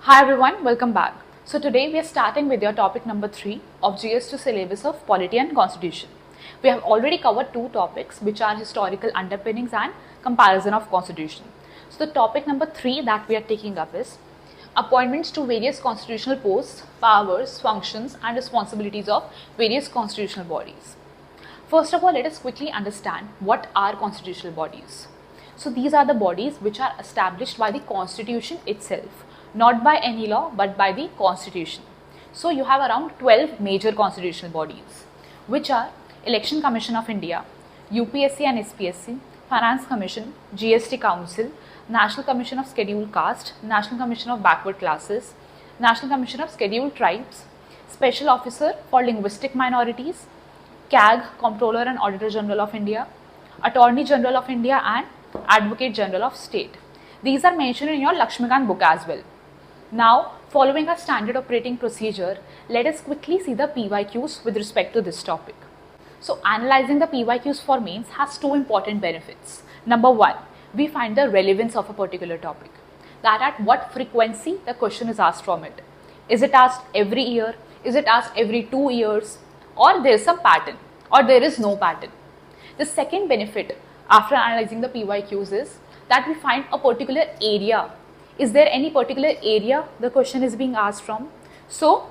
Hi everyone, welcome back. So today we are starting with your topic number 3 of GS2 syllabus of Polity and Constitution. We have already covered two topics which are historical underpinnings and comparison of constitution. So the topic number 3 that we are taking up is appointments to various constitutional posts, powers, functions and responsibilities of various constitutional bodies. First of all, let us quickly understand what are constitutional bodies. So these are the bodies which are established by the Constitution itself, not by any law but by the Constitution. So you have around 12 major constitutional bodies, which are Election Commission of India, UPSC and SPSC, Finance Commission, GST Council, National Commission of Scheduled Caste, National Commission of Backward Classes, National Commission of Scheduled Tribes, Special Officer for Linguistic Minorities, CAG, Comptroller and Auditor General of India, Attorney General of India and Advocate General of State. These are mentioned in your Lakshmikant book as well. Now, following a standard operating procedure, let us quickly see the PYQs with respect to this topic. So, analyzing the PYQs for mains has two important benefits. Number one, we find the relevance of a particular topic, that at what frequency the question is asked from it. Is it asked every year? Is it asked every 2 years? Or there is some pattern, or there is no pattern. The second benefit after analyzing the PYQs is that we find a particular area. Is there any particular area the question is being asked from? So,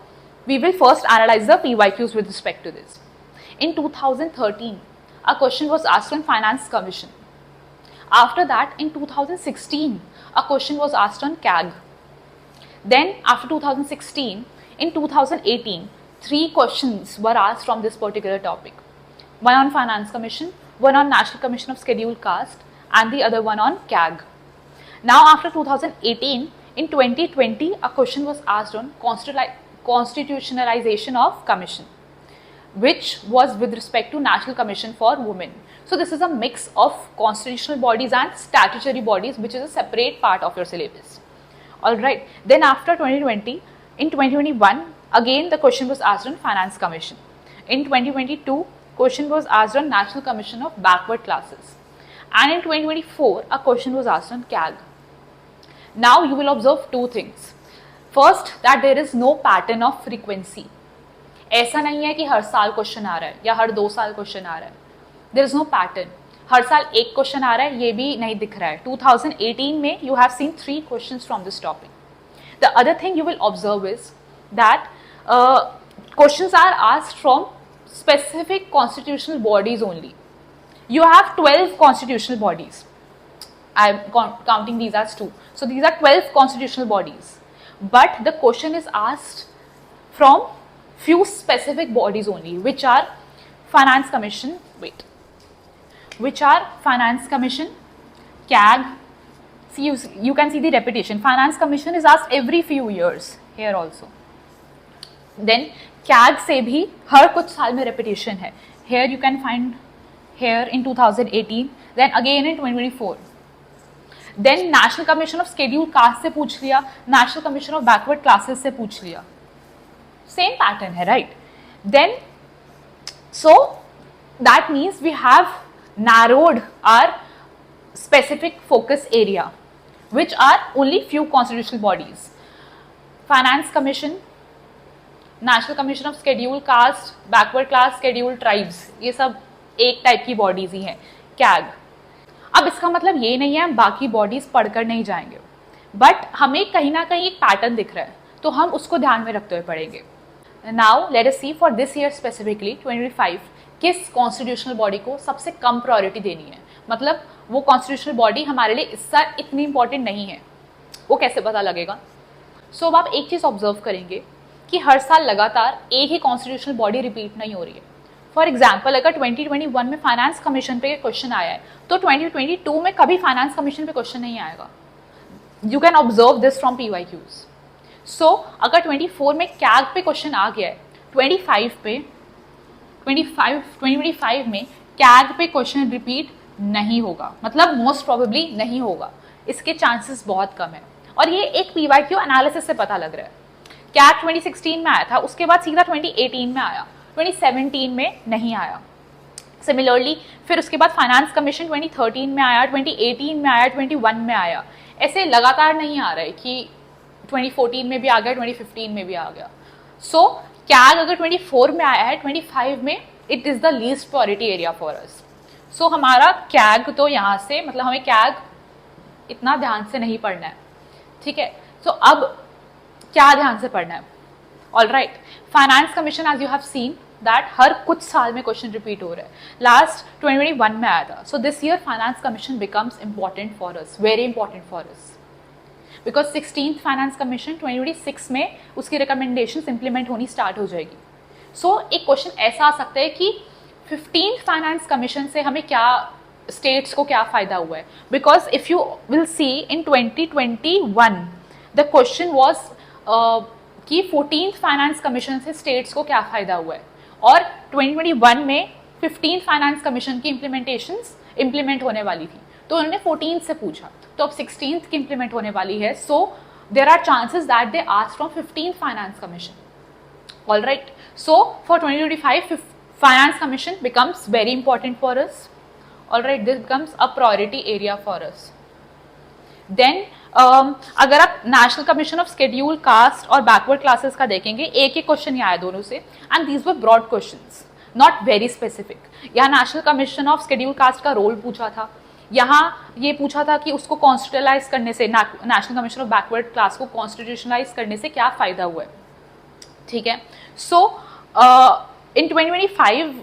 we will first analyze the PYQs with respect to this. In 2013, a question was asked on Finance Commission. After that, in 2016, a question was asked on CAG. Then, after 2016, in 2018, 3 questions were asked from this particular topic. One on Finance Commission, one on National Commission of Scheduled Caste, and the other one on CAG. Now, after 2018, in 2020, a question was asked on constitutionalization of commission, which was with respect to National Commission for Women. So, this is a mix of constitutional bodies and statutory bodies, which is a separate part of your syllabus. Alright, then after 2020, in 2021, again the question was asked on Finance Commission. In 2022, question was asked on National Commission of Backward Classes. And in 2024, a question was asked on CAG. Now you will observe two things. First, that there is no pattern of frequency. ऐसा नहीं है कि हर साल question आ रहा है या हर 2 साल question आ रहा है. There is no pattern. हर साल एक क्वेश्चन आ रहा है ये भी नहीं दिख रहा है. 2018 में you have seen 3 questions from this topic. The other thing you will observe is that questions are asked from specific constitutional bodies only. You have 12 constitutional bodies. I am counting these as 2. So these are 12 constitutional bodies. But the question is asked from few specific bodies only, which are Finance Commission, Finance Commission, CAG. See, you can see the repetition. Finance Commission is asked every few years here also. Then CAG से भी हर कुछ साल में repetition है. Here you can find here in 2018, then again in 2024. Then National Commission of Scheduled Caste से पूछ लिया, National Commission of Backward Classes से पूछ लिया. Same pattern है, right? Then, so that means we have narrowed our specific focus area, which are only few constitutional bodies. Finance Commission, National Commission of Scheduled Caste, Backward Class, Scheduled Tribes, ये सब एक type की bodies ही हैं. CAG. अब इसका मतलब ये नहीं है हम बाकी बॉडीज पढ़कर नहीं जाएंगे, बट हमें कहीं ना कहीं एक पैटर्न दिख रहा है तो हम उसको ध्यान में रखते हुए पढ़ेंगे. Now let us see for this year specifically 2025 किस कॉन्स्टिट्यूशनल बॉडी को सबसे कम प्रायोरिटी देनी है. मतलब वो कॉन्स्टिट्यूशनल बॉडी हमारे लिए इस साल इतनी इंपॉर्टेंट नहीं है, वो कैसे पता लगेगा. सो अब आप एक चीज़ ऑब्जर्व करेंगे कि हर साल लगातार एक ही कॉन्स्टिट्यूशनल बॉडी रिपीट नहीं हो रही है. फॉर एग्जाम्पल, अगर 2021 में फाइनेंस कमीशन पे क्वेश्चन आया है तो 2022 में कभी फाइनेंस कमीशन पे क्वेश्चन नहीं आएगा. You can observe this from PYQs. सो अगर 24 में कैग पे क्वेश्चन आ गया है, 2025 में कैग पे क्वेश्चन रिपीट नहीं होगा, मतलब मोस्ट प्रोबेबली नहीं होगा. इसके चांसेस बहुत कम है और ये एक PYQ एनालिसिस से पता लग रहा है. कैग 2016 में आया था, उसके बाद सीधा 2018 में आया, 2017 में नहीं आया. सिमिलरली फिर उसके बाद फाइनेंस कमीशन 2013 में आया, 2018 में आया, 21 में आया. ऐसे लगातार नहीं आ रहा है कि 2014 में भी आ गया, 2015 में भी आ गया. सो कैग अगर 24 में आया है, 25 में it is the least priority area for us. So हमारा कैग तो यहाँ से, मतलब हमें कैग इतना ध्यान से नहीं पढ़ना है, ठीक है. सो अब क्या ध्यान से पढ़ना है? All right, finance commission as you have seen that हर कुछ साल में क्वेश्चन रिपीट हो रहा है. लास्ट 2021 में आया था. So this year finance commission becomes important for us, very important for us, because 16th finance commission 2026 में उसकी रिकमेंडेशंस इंप्लीमेंट होनी स्टार्ट हो जाएगी. सो एक क्वेश्चन ऐसा आ सकता है कि 15th फाइनेंस कमीशन से हमें क्या, स्टेट्स को क्या फ़ायदा हुआ है. Because if you will see in 2021 the question was कि 14th फाइनेंस कमीशन से स्टेट्स को क्या फ़ायदा हुआ है, और 2021 में 15th फाइनेंस कमीशन की इम्प्लीमेंटेशंस इम्प्लीमेंट होने वाली थी, तो उन्होंने 14th से पूछा, तो अब 16th की इम्प्लीमेंट होने वाली है. So there are chances that they ask from 15th finance commission. All right, so for 2025 finance commission becomes very important for us. All right, this becomes a priority area for us. Then अगर आप national commission of schedule caste और backward classes का देखेंगे, एक ही question यहाँ आया दोनों से, and these were broad questions, not very specific. यहाँ national commission of schedule cast का रोल पूछा था, यहाँ ये पूछा था कि उसको कॉन्स्टिट्यूशनलाइज करने से, national commission of backward class को कॉन्स्टिट्यूशनलाइज करने से क्या फ़ायदा हुआ है, ठीक है. So in 2025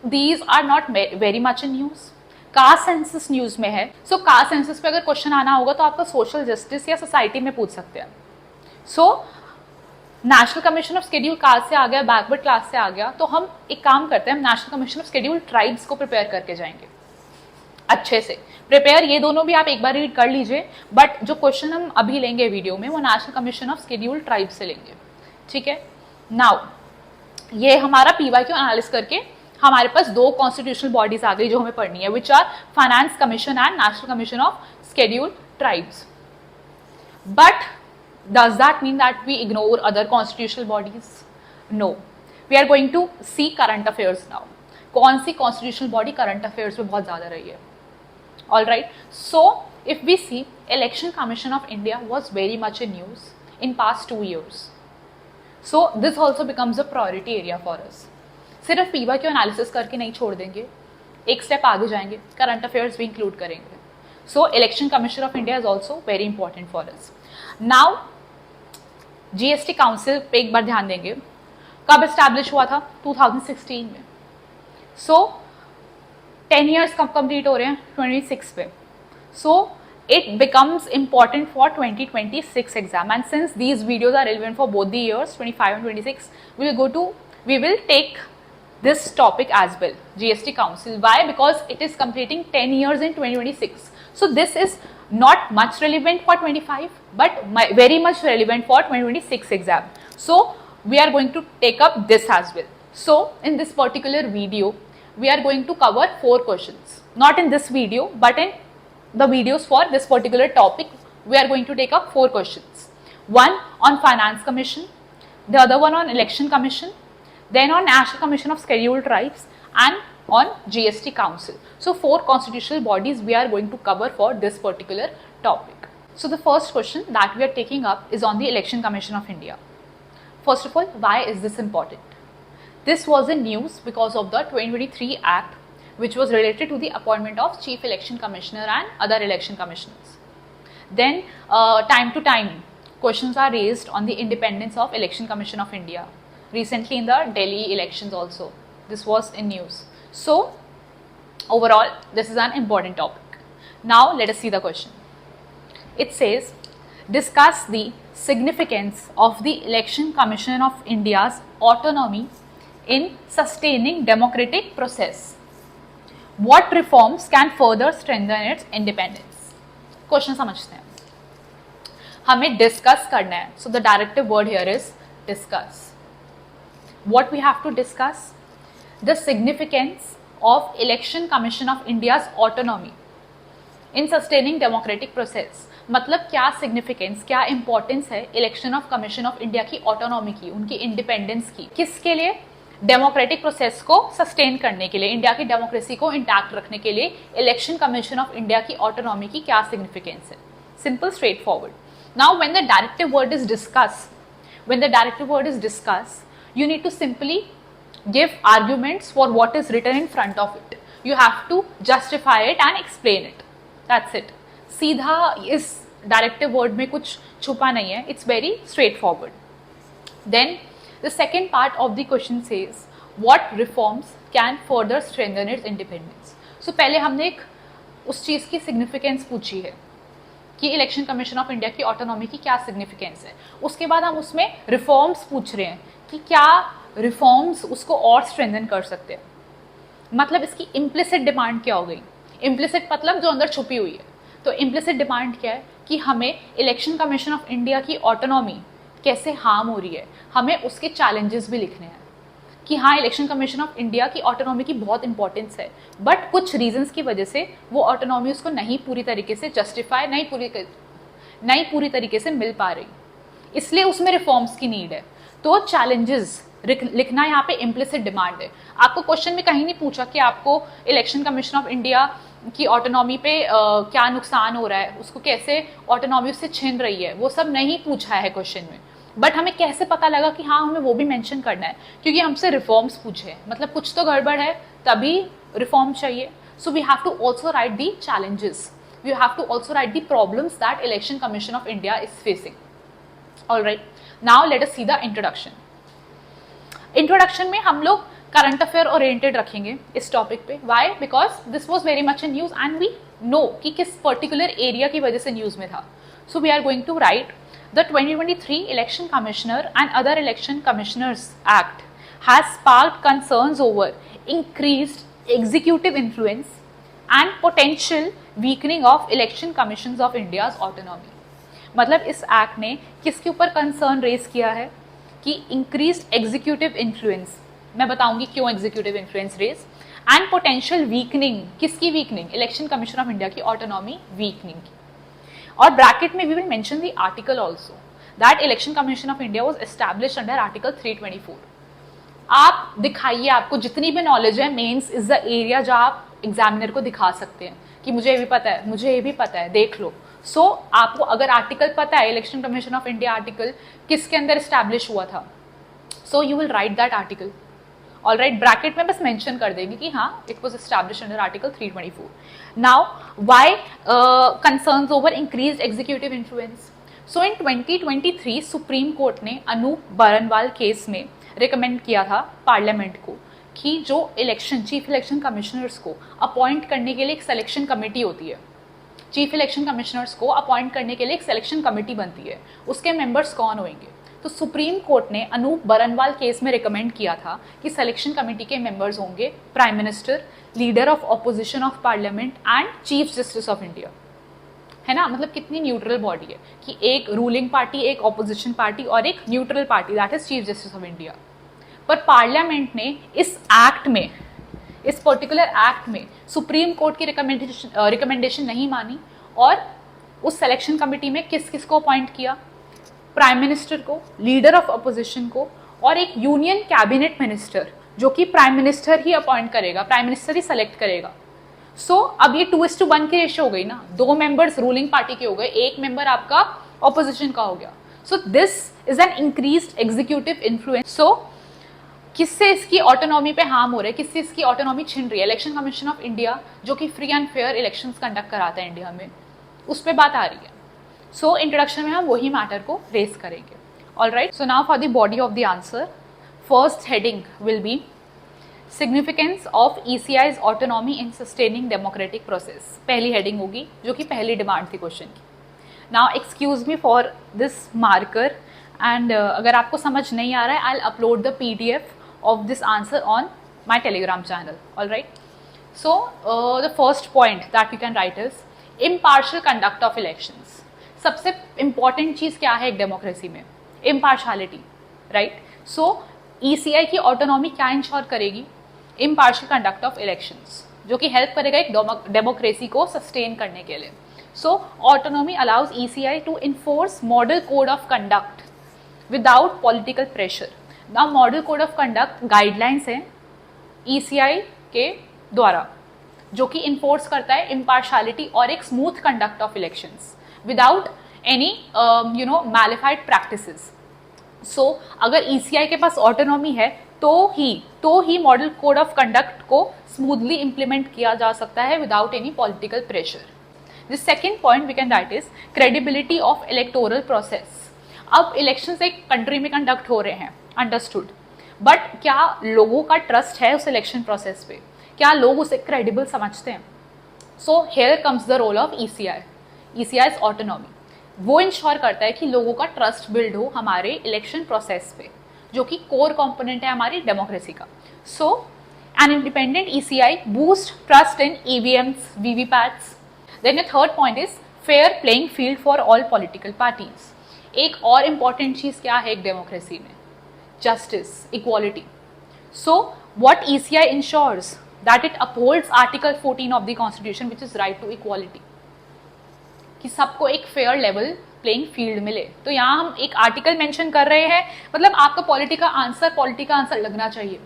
these are not very much in news. Caste census news में है. सो कास्ट सेंसस पे अगर क्वेश्चन आना होगा तो आपका सोशल जस्टिस या सोसाइटी में पूछ सकते हैं. So national commission of schedule cast से आ गया, बैकवर्ड क्लास से आ गया, तो हम एक काम करते हैं, हम national commission of scheduled tribes को प्रिपेयर करके जाएंगे अच्छे से. प्रिपेयर ये दोनों भी आप एक बार रीड कर लीजिए, बट जो क्वेश्चन हम अभी लेंगे वीडियो में वो national commission of scheduled tribes से लेंगे, ठीक है. नाउ ये हमारा पीवाईक्यू एनालिसिस करके हमारे पास दो कॉन्स्टिट्यूशनल बॉडीज आ गई जो हमें पढ़नी है, which are finance commission and national commission of scheduled tribes. But does that mean that we ignore other constitutional bodies? No, we are going to see current affairs now. कौन सी constitutional body current affairs में बहुत ज़्यादा रही है. All right, so if we see, Election Commission of India was very much in news in past 2 years. So this also becomes a priority area for us. सिर्फ पीवा Q analysis करके नहीं छोड़ देंगे, एक स्टेप आगे जाएंगे, करंट अफेयर्स भी इंक्लूड करेंगे. So election commission of India is also very important for us. Now GST council पे एक बार ध्यान देंगे. कब एस्टैब्लिश हुआ था? 2016 में. सो 10 ईयर्स कब कंप्लीट हो रहे हैं? 26 पे. सो it becomes important for 2026 exam, and since these videos are relevant for both the years 25 and 26, we will take this topic as well, GST Council. Why? Because it is completing 10 years in 2026. So this is not much relevant for 25, but very much relevant for 2026 exam. So we are going to take up this as well. So in this particular video, we are going to cover 4 questions. Not in this video, but in the videos for this particular topic, we are going to take up 4 questions. One on Finance Commission, the other one on Election Commission, then on National Commission of Scheduled Tribes, and on GST Council. So 4 constitutional bodies we are going to cover for this particular topic. So the first question that we are taking up is on the Election Commission of India. First of all, why is this important? This was in news because of the 2023 Act, which was related to the appointment of Chief Election Commissioner and other election commissioners. Then time to time questions are raised on the independence of Election Commission of India. Recently in the Delhi elections also, this was in news. So overall, this is an important topic. Now let us see the question. It says, discuss the significance of the Election Commission of India's autonomy in sustaining democratic process. What reforms can further strengthen its independence? Question समझते हैं. हमें discuss करना है. So the directive word here is discuss. What we have to discuss? The significance of Election Commission of India's autonomy in sustaining democratic process. मतलब क्या significance, क्या importance है election of commission of India की autonomy की, उनकी independence की. किसके लिए? डेमोक्रेटिक प्रोसेस को सस्टेन करने के लिए, इंडिया की डेमोक्रेसी को इंटैक्ट रखने के लिए इलेक्शन कमीशन ऑफ इंडिया की ऑटोनॉमी की क्या सिग्निफिकेंस है. Simple, straight forward. Now, when the directive word is discussed, you need to simply give arguments for what is written in front of it. You have to justify it and explain it. That's it. सीधा इस directive word में कुछ छुपा नहीं है. It's very straightforward. Then the second part of the question says what reforms can further strengthen its independence. So पहले हमने एक उस चीज़ की सिग्निफिकेंस पूछी है कि इलेक्शन कमीशन ऑफ इंडिया की ऑटोनॉमी की क्या सिग्निफिकेंस है. उसके बाद हम उसमें रिफॉर्म्स पूछ रहे हैं कि क्या रिफॉर्म्स उसको और स्ट्रेंथन कर सकते हैं. मतलब इसकी इम्प्लिसिट डिमांड क्या हो गई. इम्प्लिसिट मतलब जो अंदर छुपी हुई है. तो इम्प्लिसिट डिमांड क्या है कि हमें इलेक्शन कमीशन ऑफ इंडिया की ऑटोनॉमी कैसे हार्म हो रही है, हमें उसके चैलेंजेस भी लिखने हैं कि हाँ इलेक्शन कमीशन ऑफ इंडिया की ऑटोनॉमी की बहुत इंपॉर्टेंस है, बट कुछ रीजंस की वजह से वो ऑटोनॉमी उसको नहीं पूरी तरीके से जस्टिफाई नहीं पूरी तरीके से मिल पा रही, इसलिए उसमें रिफॉर्म्स की नीड है. तो चैलेंजेस लिखना यहाँ पे इम्प्लिसिट डिमांड है. आपको क्वेश्चन में कहीं नहीं पूछा कि आपको इलेक्शन कमीशन ऑफ इंडिया की ऑटोनॉमी पे क्या नुकसान हो रहा है, उसको कैसे ऑटोनॉमी उससे छीन रही है, वो सब नहीं पूछा है क्वेश्चन में. बट हमें कैसे पता लगा कि हाँ हमें वो भी मेंशन करना है, क्योंकि हमसे रिफॉर्म्स पूछे हैं, मतलब कुछ तो गड़बड़ है तभी रिफॉर्म चाहिए. So we have to also write the challenges, we have to also write the problems that election commission of India is facing. Alright, now let us see the introduction. Introduction में हम लोग current affair oriented रखेंगे इस topic पे. Why? Because this was very much in news and we know कि किस particular area की वजह से न्यूज में था. So we are going to write the 2023 Election Commissioner and Other Election Commissioners Act has sparked concerns over increased executive influence and potential weakening of Election Commissions of India's autonomy. मतलब इस act ने किसके ऊपर concern raise किया है कि increased executive influence. मैं बताऊंगी क्यों executive influence raise. And potential weakening. किसकी weakening? Election commission of India की ऑटोनॉमी वीकनिंग की. और ब्रैकेट में we will mention the article also that election commission of India was established under article 324. आप दिखाइए, आपको जितनी भी नॉलेज है, मेंस इज द एरिया जहां आप एग्जामिनर को दिखा सकते हैं कि मुझे ये भी पता है, मुझे ये भी पता है, देख लो. सो आपको अगर आर्टिकल पता है, election commission of India article किसके अंदर एस्टैब्लिश हुआ था, so you will write that article. Alright, bracket में बस मेंशन कर देंगे कि हाँ it was established under article 324. Now why concerns over increased executive influence. So in 2023 supreme court ने अनूप बरनवाल केस में रिकमेंड किया था पार्लियामेंट को कि जो चीफ इलेक्शन कमिश्नर्स को अपॉइंट करने के लिए एक सिलेक्शन कमेटी होती है, चीफ इलेक्शन कमिश्नर्स को अपॉइंट करने के लिए एक सिलेक्शन कमेटी बनती है, उसके मेंबर्स कौन होंगे. तो सुप्रीम कोर्ट ने अनूप बरनवाल केस में रिकमेंड किया था कि सिलेक्शन कमेटी के मेंबर्स होंगे prime minister, leader of opposition of parliament and chief justice of India. है ना, मतलब कितनी न्यूट्रल बॉडी है कि एक रूलिंग पार्टी, एक ऑपोजिशन पार्टी और एक neutral party, that is chief justice of India. पर पार्लियामेंट ने इस एक्ट में, इस पर्टिकुलर एक्ट में सुप्रीम कोर्ट की रिकमेंडेशन नहीं मानी और उस सिलेक्शन कमेटी में किस किस को अपॉइंट किया? प्राइम मिनिस्टर को, लीडर ऑफ अपोजिशन को और एक यूनियन कैबिनेट मिनिस्टर जो कि प्राइम मिनिस्टर ही अपॉइंट करेगा, प्राइम मिनिस्टर ही सेलेक्ट करेगा. सो अब ये 2:1 की रेशियो हो गई ना, 2 मेंबर्स रूलिंग पार्टी के हो गए, 1 मेंबर आपका ऑपोजिशन का हो गया. So this is an increased executive influence. So किससे इसकी ऑटोनॉमी पे हार्म हो रहा है, किससे इसकी ऑटोनॉमी छिन रही है? इलेक्शन कमीशन ऑफ इंडिया जो कि free and fair elections conduct कराता है इंडिया में, उस पर बात आ रही है. सो इंट्रोडक्शन में हम वही मैटर को रेस करेंगे. Alright, so now for the body of the answer, first heading will be significance of ECI's autonomy in sustaining democratic process. पहली हेडिंग होगी जो कि पहली डिमांड थी क्वेश्चन की. Now excuse me for this marker and अगर आपको समझ नहीं आ रहा है, I will upload the PDF of this answer on my Telegram channel. All right. So the first point that we can write is impartial conduct of elections. सबसे important चीज़ क्या है एक डेमोक्रेसी में? Impartiality, right? So ECI की autonomy क्या ensure करेगी? Impartial conduct of elections, जो कि हेल्प करेगा एक डेमोक्रेसी को सस्टेन करने के लिए. So autonomy allows ECI to enforce model code of conduct without political pressure. Now model code of conduct guidelines हैं ECI के द्वारा जो कि इन्फोर्स करता है इम्पार्शलिटी और एक smooth conduct of elections without any malafide practices. So अगर ECI के पास ऑटोनॉमी है तो ही मॉडल कोड ऑफ कंडक्ट को स्मूथली इंप्लीमेंट किया जा सकता है without any political pressure. The second point we can write is credibility of electoral process. अब इलेक्शंस एक कंट्री में कंडक्ट हो रहे हैं, अंडरस्टूड, बट क्या लोगों का ट्रस्ट है उस इलेक्शन प्रोसेस पे? क्या लोग उसे क्रेडिबल समझते हैं? So here comes the role of ECI. ECI's autonomy वो इंश्योर करता है कि लोगों का ट्रस्ट बिल्ड हो हमारे इलेक्शन प्रोसेस पे, जो कि कोर कंपोनेंट है हमारी डेमोक्रेसी का. So an independent ECI boost trust in EVMs, VVPATs. Then the third point is fair playing field for all political parties. एक और इम्पॉर्टेंट चीज क्या है एक डेमोक्रेसी में? Justice, equality. So what ECI ensures that it upholds article 14 of the constitution which is right to equality, कि सबको एक फेयर लेवल प्लेइंग फील्ड मिले. तो यहाँ हम एक आर्टिकल मेंशन कर रहे हैं, मतलब आपका पॉलिटी का आंसर लगना चाहिए.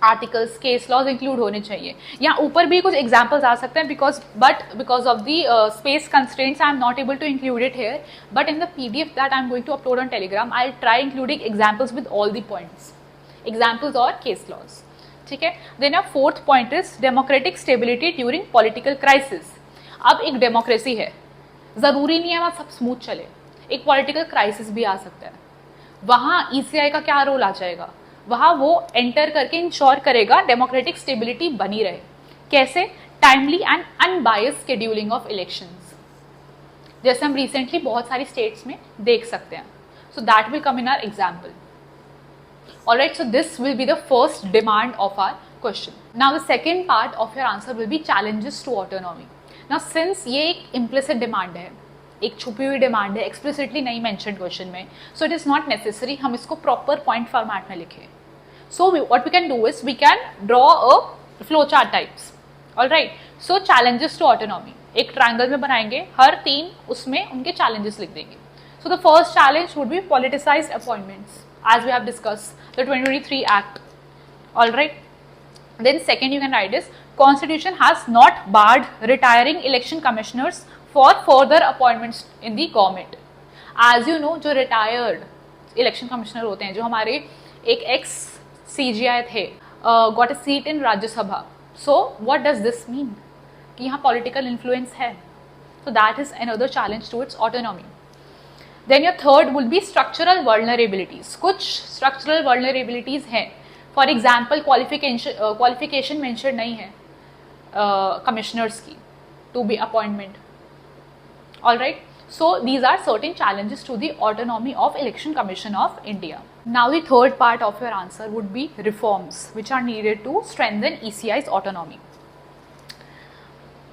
आर्टिकल्स, केस लॉज इंक्लूड होने चाहिए. यहाँ ऊपर भी कुछ एग्जाम्पल्स आ सकते हैं because of the space constraints I am not able to include it here, but in the PDF that I am going to upload on Telegram I try including examples with all the points, examples और case laws. ठीक है. Then fourth point is democratic stability during political crisis. अब एक democracy है, जरूरी नहीं है वहाँ सब स्मूथ चले, एक पॉलिटिकल क्राइसिस भी आ सकता है. वहाँ ECI का क्या रोल आ जाएगा? वहाँ वो एंटर करके इंश्योर करेगा डेमोक्रेटिक स्टेबिलिटी बनी रहे. कैसे? Timely and unbiased scheduling of elections, जैसे हम रिसेंटली बहुत सारी स्टेट्स में देख सकते हैं. So that will come in our example. Alright, so this will be the first demand of our question. Now the second part of your answer will be challenges to autonomy. Now since ये एक implicit demand है, एक छुपी हुई demand है, explicitly नहीं mention question में, so it is not necessary हम इसको प्रॉपर पॉइंट फॉर्मेट में लिखें. So what we can do is we can draw a flow chart types. Alright, so challenges to autonomy एक ट्रायंगल में बनाएंगे, हर 3 उसमें उनके चैलेंजेस लिख देंगे. So the first challenge would be politicized appointments as we have discussed the 2023 Act. All right. Then second you can write is Constitution has not barred retiring election commissioners for further appointments in the government. As you know, जो retired election commissioner होते हैं, जो हमारे एक ex CGI थे, got a seat in Rajya Sabha. So what does this mean? कि यहाँ political influence है. So that is another challenge to its autonomy. Then your third will be structural vulnerabilities. कुछ structural vulnerabilities हैं. For example, qualification mentioned नहीं है commissioners की to be appointment. All right. So these are certain challenges to the autonomy of Election Commission of India. Now the third part of your answer would be reforms which are needed to strengthen ECI's autonomy.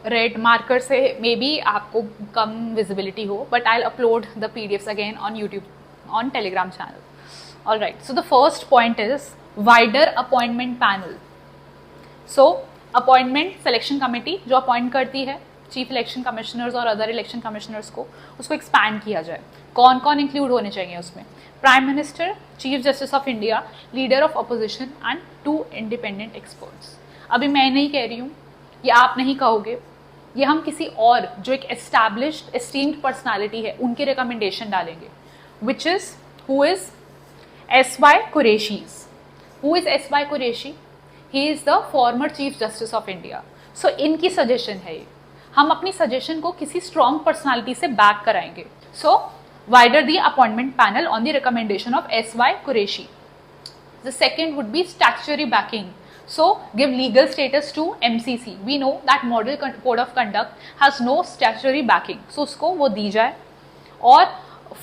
Red marker से may be आपको कम visibility हो, but I will upload the PDFs again on YouTube, on Telegram channel. Alright, so the first point is wider appointment panel. So appointment selection committee जो appoint करती है chief election commissioners और other election commissioners को, उसको expand किया जाए. कौन कौन इंक्लूड होने चाहिए उसमें? Prime minister, chief justice of India, leader of opposition and 2 independent experts. अभी मैं नहीं कह रही हूँ, ये आप नहीं कहोगे, ये हम किसी और जो एक एस्टैब्लिश्ड एस्टीम्ड पर्सनालिटी है उनकी रिकमेंडेशन डालेंगे, which is who is S.Y. Qureshi. Who is S.Y. Qureshi? He is the former Chief Justice of India. So इनकी सजेशन है ये, हम अपनी सजेशन को किसी स्ट्रॉन्ग पर्सनालिटी से बैक कराएंगे. सो wider the appointment panel on the recommendation of S.Y. Qureshi. The second would be statutory backing. So give legal status to MCC. We know that Model Code of Conduct has no statutory backing. So उसको वो दी जाए. और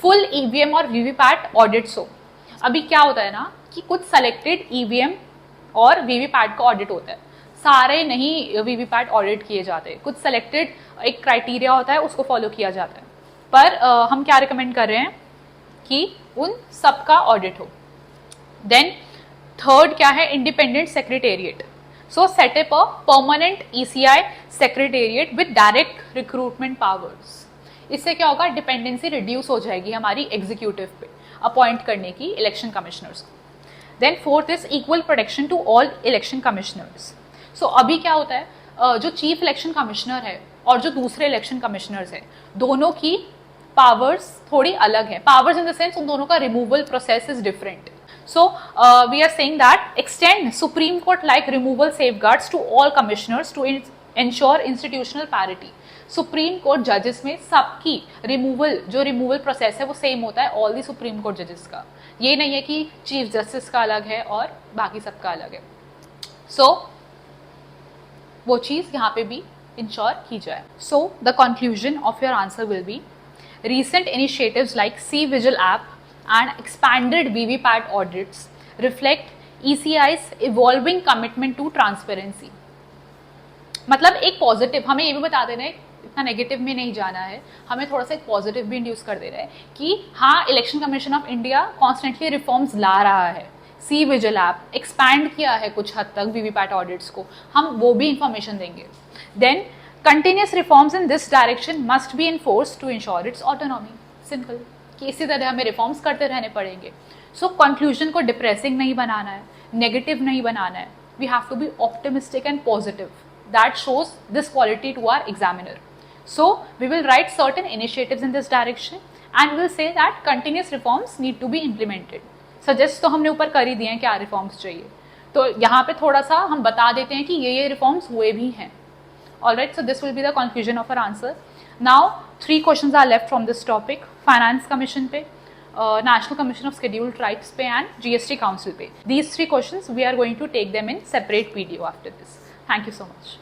full EVM और VVPAT audits हो. अभी क्या होता है ना कि कुछ selected EVM और VVPAT का audit होता है, सारे नहीं VVPAT audit किए जाते हैं. कुछ selected एक criteria होता है, उसको follow किया जाता है. पर हम क्या recommend कर रहे हैं कि उन सब का audit हो. Then थर्ड क्या है? Independent secretariat. So setup a permanent ECI secretariat with direct recruitment powers. इससे क्या होगा? डिपेंडेंसी रिड्यूस हो जाएगी हमारी एग्जीक्यूटिव पे अपॉइंट करने की election commissioners. Then fourth is equal protection to all election commissioners. So अभी क्या होता है, जो चीफ इलेक्शन कमिश्नर है और जो दूसरे इलेक्शन कमिश्नर्स है, दोनों की पावर्स थोड़ी अलग है. पावर्स इन द सेंस उन दोनों का removal process is different. So we are saying that extend Supreme Court like removal safeguards to all commissioners to ensure institutional parity. Supreme court जजेस में सबकी रिमूवल, जो रिमूवल प्रोसेस है वो same होता है ऑल दी सुप्रीम कोर्ट जजेस का. ये नहीं है कि चीफ जस्टिस का अलग है और बाकी सबका अलग है. सो वो चीज़ यहाँ पे भी इंश्योर की जाए. So the conclusion of your answer will be recent initiatives like C-Vigil app and expanded VVPAT audits reflect ECI's evolving commitment to transparency. मतलब एक पॉजिटिव, हमें ये भी बता देना है, इतना नेगेटिव में नहीं जाना है, हमें थोड़ा सा एक पॉजिटिव भी इंड्यूस कर दे रहा है कि हाँ, election commission of India constantly reforms ला रहा है. सी विजिल ऐप एक्सपैंड किया है कुछ हद तक वीवीपैट ऑडिट्स को, हम वो भी इंफॉर्मेशन देंगे. Then continuous reforms in this direction must be enforce to ensure its autonomy. Simple, कि इसी तरह हमें रिफॉर्म्स करते रहने पड़ेंगे. सो कंक्लूजन को डिप्रेसिंग नहीं बनाना है, नेगेटिव नहीं बनाना है. We have to be optimistic and positive. That shows this quality to our examiner. So we will write certain initiatives in this direction and we will say that continuous reforms need to be implemented. Suggest तो हमने ऊपर कर ही दिए हैं क्या reforms चाहिए, तो यहाँ पे थोड़ा सा हम बता देते हैं कि ये रिफॉर्म्स हुए भी हैं. Alright, so this will be the conclusion of our answer. Now 3 questions are left from this topic. Finance Commission पे, National Commission of Scheduled Tribes पे and GST Council पे. These 3 questions we are going to take them in separate video after this. Thank you so much.